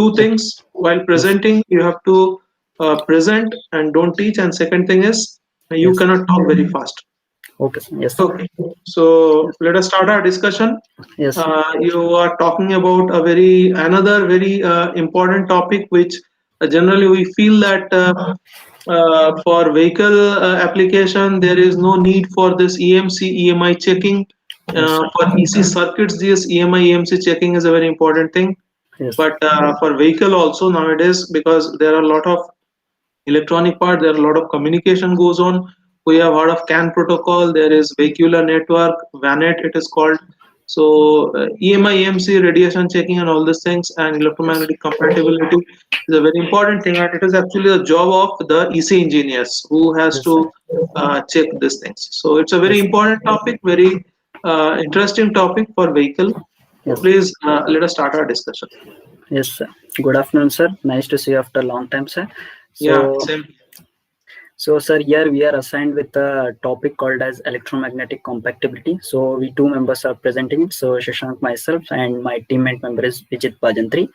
two things while Yes. presenting. You have to present and don't teach. And second thing is you Yes. cannot talk very fast. Okay, sir. Yes, sir. Okay, so Yes. let us start our discussion. Yes. You are talking about a very another very important topic, which generally we feel that for vehicle application there is no need for this EMC EMI checking. Yes, sir. For EC circuits, this EMI EMC checking is a very important thing. Yes. But for vehicle also nowadays, because there are a lot of electronic part, there are a lot of communication goes on. We have heard of CAN protocol, there is vehicular network, VANET it is called. So EMI EMC radiation checking and all these things and Yes. electromagnetic compatibility is a very important thing, and it is actually the job of the EC engineers who has Yes, to sir. check these things. So it's a very Yes. important topic, very interesting topic for vehicle. So Yes. please let us start our discussion. Yes, sir. Good afternoon, sir. Nice to see you after a long time, sir. Yeah, So, same. sir, here we are assigned with a topic called as electromagnetic compatibility. So, we two members are presenting it. So, Shashank, myself, and my teammate member is Vijit Bajantri.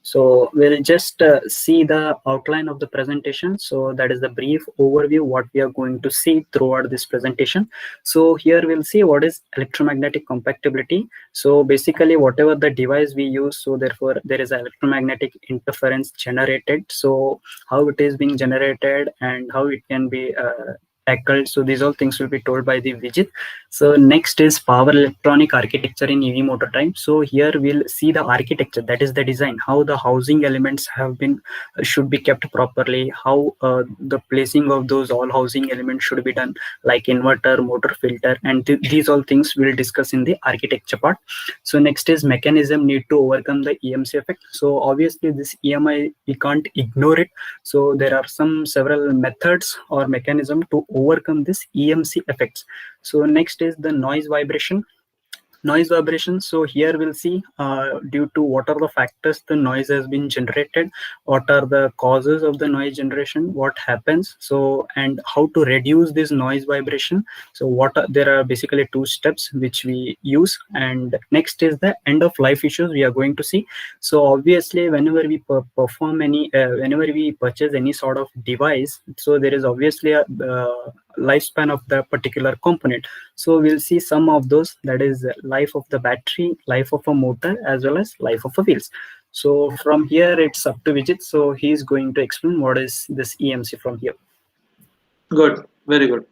So, we'll just see the outline of the presentation. So, that is the brief overview what we are going to see throughout this presentation. So, here we'll see what is electromagnetic compatibility. So, basically, whatever the device we use, so therefore, there is electromagnetic interference generated. So, how it is being generated and how it can be tackled. So these all things will be told by the Vijit. So next is power electronic architecture in EV motor type. So here we'll see the architecture, that is the design, how the housing elements have been should be kept properly, how the placing of those all housing elements should be done, like inverter, motor filter, and these all things we'll discuss in the architecture part. So next is mechanism need to overcome the EMC effect. So obviously this EMI we can't ignore it, so there are some several methods or mechanism to overcome this EMC effects. So next is the noise vibration. So here we'll see due to what are the factors the noise has been generated, what are the causes of the noise generation, what happens, so and how to reduce this noise vibration. So there are basically two steps which we use. And next is the end of life issues we are going to see. So obviously whenever we perform any whenever we purchase any sort of device, so there is obviously a lifespan of the particular component. So we'll see some of those, that is life of the battery, life of a motor, as well as life of a wheels. So from here it's up to Vijit. So he's going to explain what is this EMC from here. Good, very good.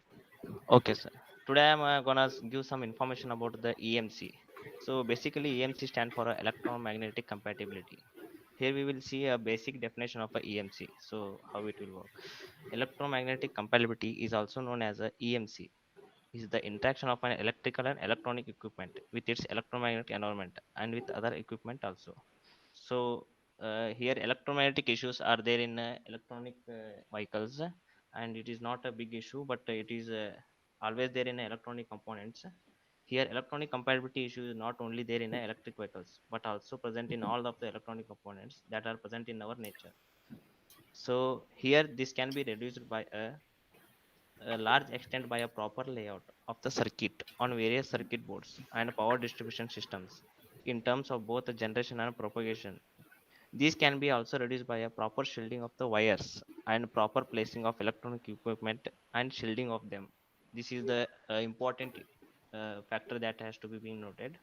Okay, sir. Today I'm gonna give some information about the EMC. So basically, EMC stand for electromagnetic compatibility. Here we will see a basic definition of a EMC. So how it will work. Electromagnetic compatibility is also known as a EMC. Is the interaction of an electrical and electronic equipment with its electromagnetic environment and with other equipment also. So here electromagnetic issues are there in electronic vehicles, and it is not a big issue, but it is always there in electronic components. Here electronic compatibility issue is not only there in electric vehicles but also present in all of the electronic components that are present in our nature. So here this can be reduced by a large extent by a proper layout of the circuit on various circuit boards and power distribution systems in terms of both the generation and propagation. These can be also reduced by a proper shielding of the wires and proper placing of electronic equipment and shielding of them. This is the important factor that has to be being noted.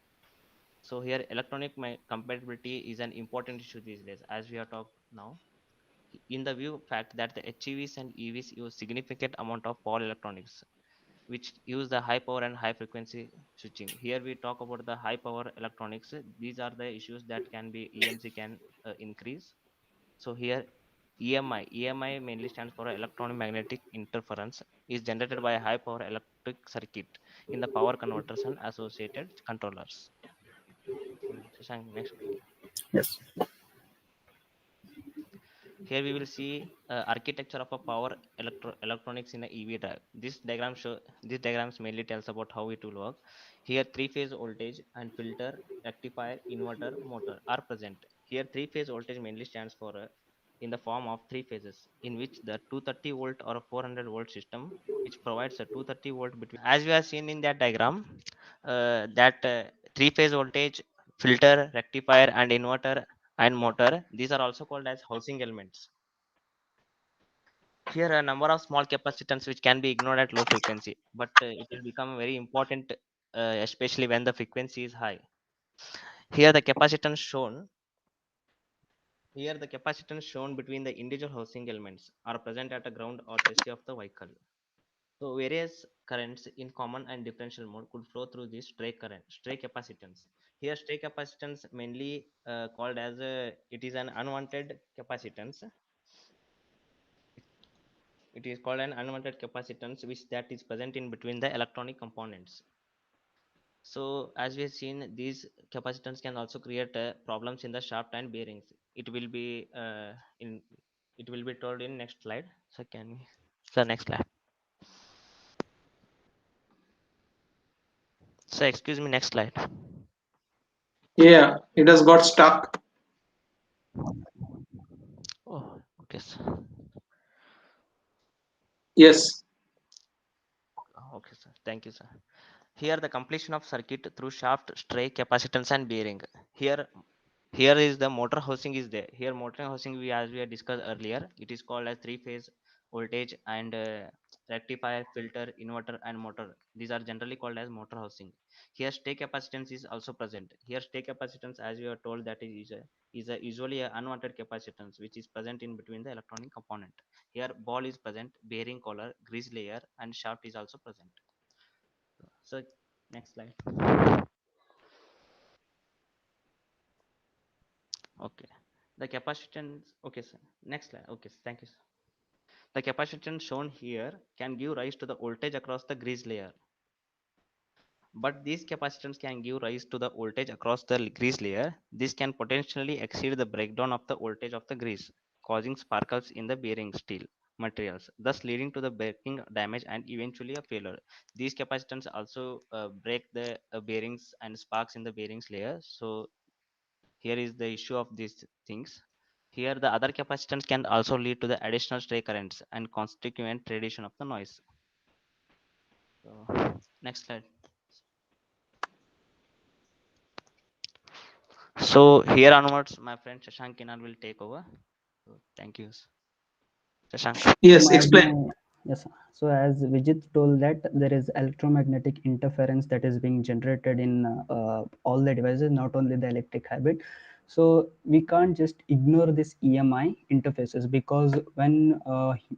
So here electronic compatibility is an important issue these days, as we are talking now. In the view fact that the HEVs and EVs use significant amount of power electronics, which use the high power and high frequency switching. Here we talk about the high power electronics. These are the issues that can be EMC can increase. So here EMI mainly stands for electronic magnetic interference, is generated by a high power electric circuit in the power converters and associated controllers. Shashank, next. Yes. Here we will see architecture of a power electronics in a EV drive. This diagrams mainly tells about how it will work. Here three-phase voltage and filter, rectifier, inverter, motor are present. Here three-phase voltage mainly stands for in the form of three phases, in which the 230 volt or a 400 volt system, which provides a 230 volt between. As we are seen in that diagram, that three-phase voltage, filter, rectifier, and inverter and motor. These are also called as housing elements. Here a number of small capacitance which can be ignored at low frequency, but it will become very important, especially when the frequency is high. Here the capacitance shown Here the capacitance shown between the individual housing elements are present at a ground or chassis of the vehicle. So various currents in common and differential mode could flow through this stray capacitance. Here stray capacitance mainly called as it is an unwanted capacitance. It is called an unwanted capacitance which that is present in between the electronic components. So as we have seen, these capacitance can also create problems in the shaft and bearings. In it will be told in next slide. So can we the next slide? So excuse me, next slide. Yeah, it has got stuck. Oh, okay, sir. Yes. Okay, sir. Thank you, sir. Here the completion of circuit through shaft, stray, capacitance and bearing. Here here is the motor housing is there. Here motor housing, we as we had discussed earlier, it is called as three phase voltage and rectifier, filter, inverter and motor. These are generally called as motor housing. Here stay capacitance is also present. Here stay capacitance, as we are told, that is usually a unwanted capacitance which is present in between the electronic component. Here ball is present, bearing collar, grease layer and shaft is also present. So next slide. Okay, the capacitance. Okay, sir. Next slide. Okay, thank you, sir. The capacitance shown here can give rise to the voltage across the grease layer, but these capacitance can give rise to the voltage across the grease layer. This can potentially exceed the breakdown of the voltage of the grease, causing sparkles in the bearing steel materials, thus leading to the breaking damage and eventually a failure. These capacitance also break the bearings and sparks in the bearings layer. So here is the issue of these things. Here the other capacitance can also lead to the additional stray currents and consequent radiation of the noise. So, next slide. So here onwards, my friend Shashank Kinan will take over. So, thank you, Shashank. Yes, As explain. my yes, so as Vijit told that there is electromagnetic interference that is being generated in all the devices, not only the electric hybrid. So we can't just ignore this EMI interfaces, because when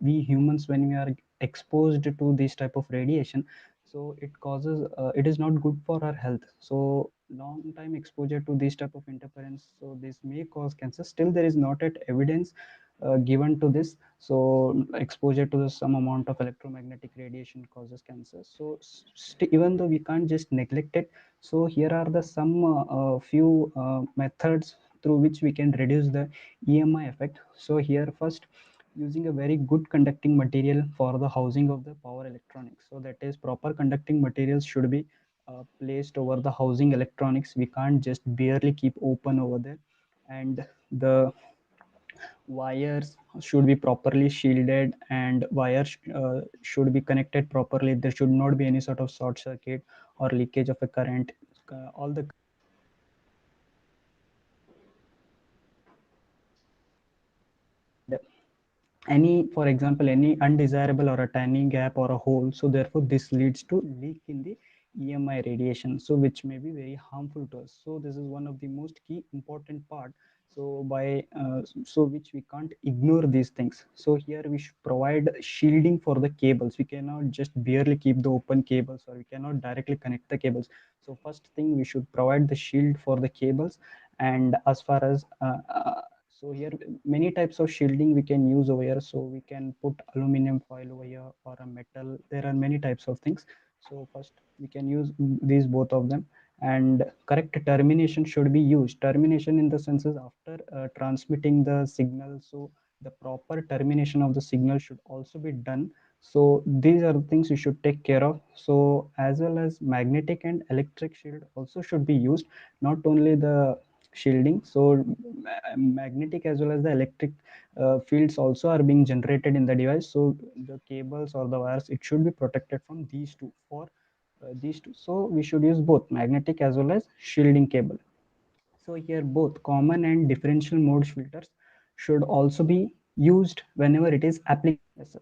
we humans, when we are exposed to this type of radiation, so it causes it is not good for our health. So long time exposure to this type of interference, so this may cause cancer. Still there is not yet evidence given to this. So exposure to some amount of electromagnetic radiation causes cancer. So even though we can't just neglect it, so here are the some few methods through which we can reduce the EMI effect. So here first, using a very good conducting material for the housing of the power electronics. So that is, proper conducting materials should be placed over the housing electronics. We can't just barely keep open over there. And the wires should be properly shielded, and wires should be connected properly. There should not be any sort of short circuit or leakage of a current. All the any, for example, any undesirable or a tiny gap or a hole, so therefore this leads to leak in the EMI radiation, so which may be very harmful to us. So this is one of the most key important part. So by so which we can't ignore these things. So here we should provide shielding for the cables. We cannot just barely keep the open cables, or we cannot directly connect the cables. So first thing, we should provide the shield for the cables. And as far as so here many types of shielding we can use over here. So we can put aluminum foil over here, or a metal. There are many types of things. So first we can use these both of them. And correct termination should be used. Termination in the sense is after transmitting the signal, so the proper termination of the signal should also be done. So these are the things you should take care of. So as well as magnetic and electric shield also should be used, not only the shielding. So magnetic as well as the electric fields also are being generated in the device. So the cables or the wires, it should be protected from these two, for these two. So we should use both magnetic as well as shielding cable. So here both common and differential mode filters should also be used whenever it is applicable. Yes, sir.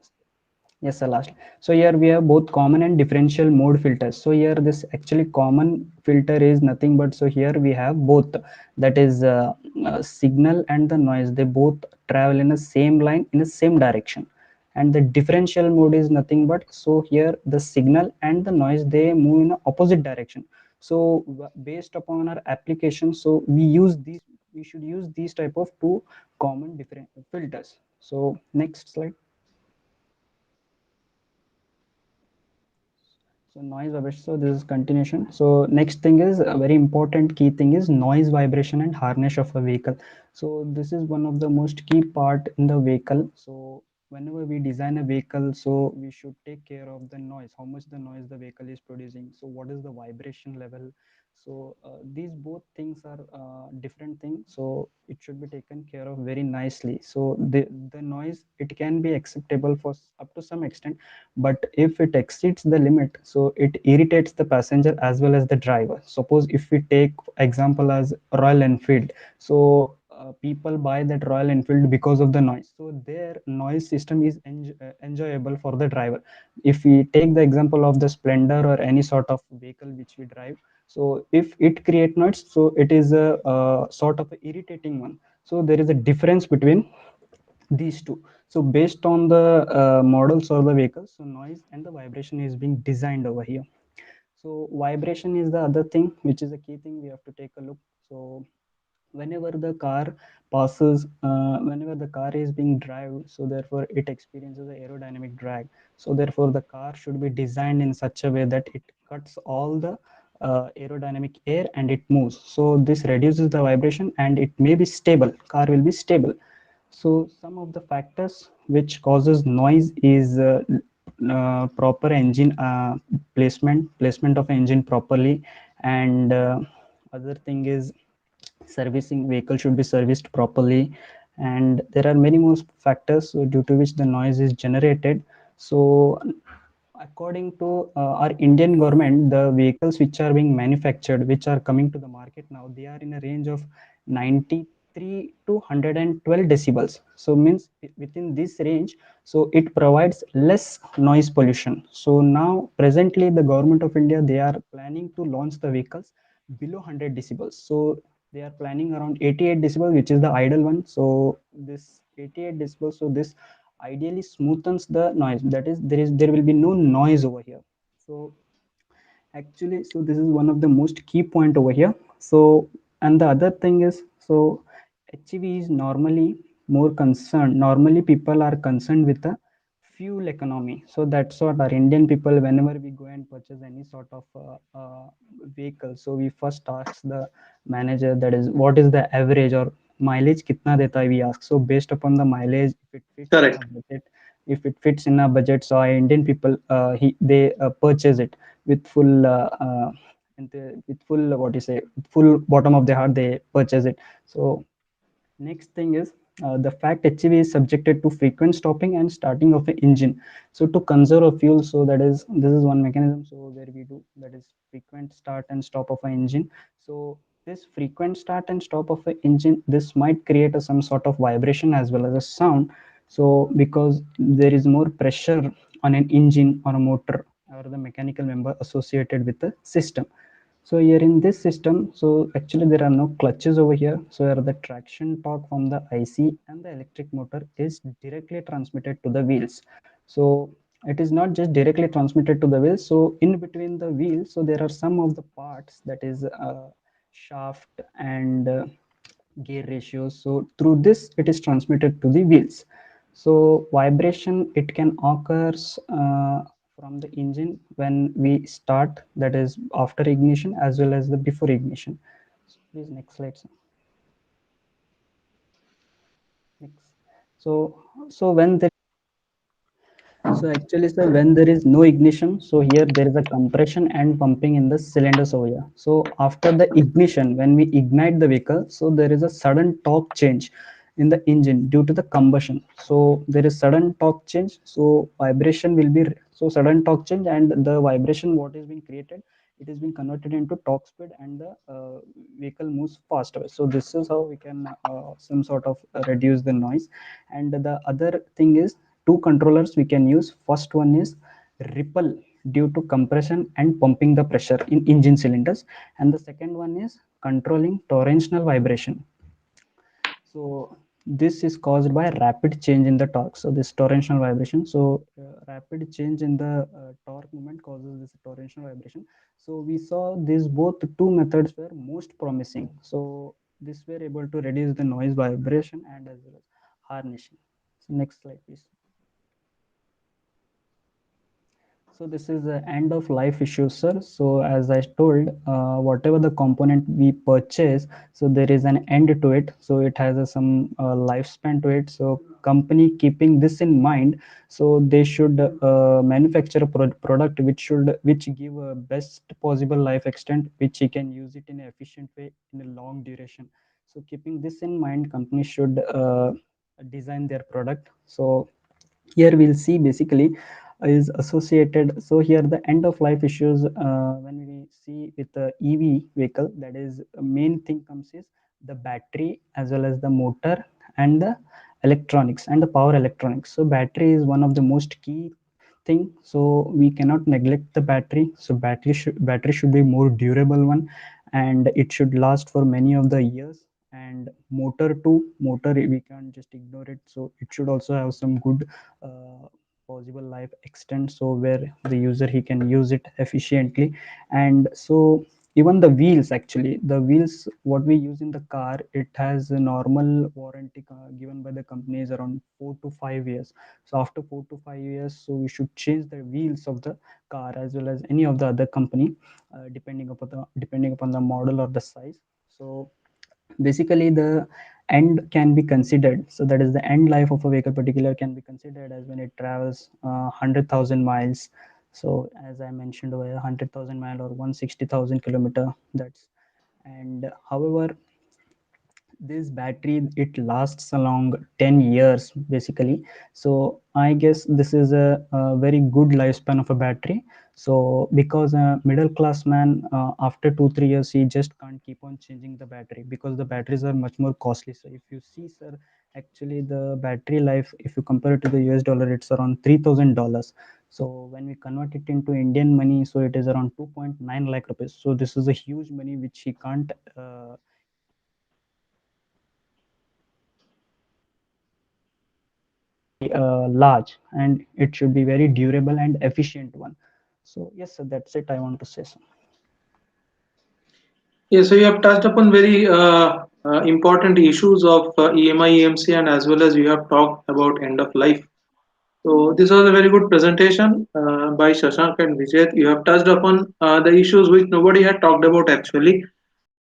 Yes, sir, last. So here we have both common and differential mode filters. So here this actually common filter is nothing but, so here we have both, that is signal and the noise. They both travel in the same line in the same direction. And the differential mode is nothing but, so here the signal and the noise, they move in the opposite direction. So based upon our application, so we should use these type of two common different filters. So next slide. So noise vibration. So this is continuation. So next thing is a very important key thing is noise vibration and harness of a vehicle. So this is one of the most key part in the vehicle. So whenever we design a vehicle, so we should take care of the noise, how much the noise the vehicle is producing. So what is the vibration level? So these both things are different things. So it should be taken care of very nicely. So the noise, it can be acceptable for up to some extent, but if it exceeds the limit, so it irritates the passenger as well as the driver. Suppose if we take example as Royal Enfield, so people buy that Royal Enfield because of the noise, so their noise system is enjoyable for the driver. If we take the example of the Splendor or any sort of vehicle which we drive, so if it create noise, so it is a sort of a irritating one. So there is a difference between these two. So based on the models or the vehicles, so noise and the vibration is being designed over here. So vibration is the other thing which is a key thing we have to take a look. So whenever the car passes, whenever the car is being driven, so therefore it experiences a aerodynamic drag. So therefore the car should be designed in such a way that it cuts all the aerodynamic air and it moves, so this reduces the vibration and it may be stable, car will be stable. So some of the factors which causes noise is proper engine placement of engine properly, and other thing is servicing, vehicle should be serviced properly, and there are many more factors due to which the noise is generated. So according to our Indian government, the vehicles which are being manufactured, which are coming to the market now, they are in a range of 93 to 112 decibels. So means within this range, so it provides less noise pollution. So now presently the government of India, they are planning to launch the vehicles below 100 decibels. So they are planning around 88 decibels, which is the ideal one. So this 88 decibels, so this ideally smoothens the noise, that is there will be no noise over here. So actually, so this is one of the most key point over here. So and the other thing is, so HEV is normally more concerned, normally people are concerned with the fuel economy. So that's what our Indian people, whenever we go and purchase any sort of vehicle, so we first ask the manager, that is what is the average or mileage kitna deta hai, we ask. So based upon the mileage, if it fits in our Correct. budget, if it fits in our budget, so our Indian people they purchase it with full with full, what you say, with full bottom of their heart, they purchase it. So next thing is the fact HEV is subjected to frequent stopping and starting of an engine. So to conserve a fuel, so that is this is one mechanism. So where we do, that is frequent start and stop of an engine. So this frequent start and stop of an engine, this might create some sort of vibration as well as a sound. So because there is more pressure on an engine or a motor or the mechanical member associated with the system. So here in this system, so actually there are no clutches over here. So here the traction torque from the IC and the electric motor is directly transmitted to the wheels. So it is not just directly transmitted to the wheels. So in between the wheels, so there are some of the parts, that is shaft and gear ratios. So through this, it is transmitted to the wheels. So vibration, it can occur from the engine when we start, that is after ignition as well as the before ignition. So please next slide, sir. Next. So so when there So actually, sir, when there is no ignition, so here there is a compression and pumping in the cylinders over here. So after the ignition, when we ignite the vehicle, so there is a sudden torque change in the engine due to the combustion. So there is sudden torque change. So vibration will be, so sudden torque change, and the vibration what is being created it is being converted into top speed, and the vehicle moves faster. So this is how we can some sort of reduce the noise. And the other thing is two controllers we can use. First one is ripple due to compression and pumping the pressure in engine cylinders, and the second one is controlling torsional vibration. So this is caused by rapid change in the torque. So this torsional vibration. So rapid change in the torque moment causes this torsional vibration. So we saw these both two methods were most promising. So this were able to reduce the noise vibration and as well as harnessing. So next slide, please. So this is the end of life issue, sir. So as I told, whatever the component we purchase, so there is an end to it. So it has some lifespan to it. So company keeping this in mind, so they should manufacture a product which give a best possible life extent, which he can use it in an efficient way in a long duration. So keeping this in mind, companies should design their product. So here we'll see basically is associated. So here the end of life issues, when we see with the EV vehicle, that is main thing comes is the battery as well as the motor and the electronics and the power electronics. So battery is one of the most key thing, so we cannot neglect the battery. So battery should be more durable one, and it should last for many of the years. And motor too, motor we can't just ignore it, so it should also have some good possible life extent, so where the user he can use it efficiently. And so even the wheels, actually the wheels what we use in the car, it has a normal warranty given by the companies around 4 to 5 years. So after 4 to 5 years, so we should change the wheels of the car as well as any of the other company, depending upon the model or the size. So basically the end can be considered, so that is the end life of a vehicle particular can be considered as when it travels 100,000 miles. So as I mentioned over 100,000 mile or 160,000 kilometer, that's. And however, this battery it lasts along 10 years basically. So I guess this is a very good lifespan of a battery. So because a middle class man, after 2 3 years he just can't keep on changing the battery because the batteries are much more costly. So if you see, sir, actually the battery life, if you compare it to the US dollar, it's around $3,000. So when we convert it into Indian money, so it is around 2.9 lakh rupees. So this is a huge money which he can't very large, and it should be very durable and efficient one. So yes, sir, that's it I want to say, sir. Yeah, so you have touched upon very important issues of EMI, EMC, and as well as you have talked about end of life. So this was a very good presentation by Shashank and Vijay. You have touched upon the issues which nobody had talked about actually.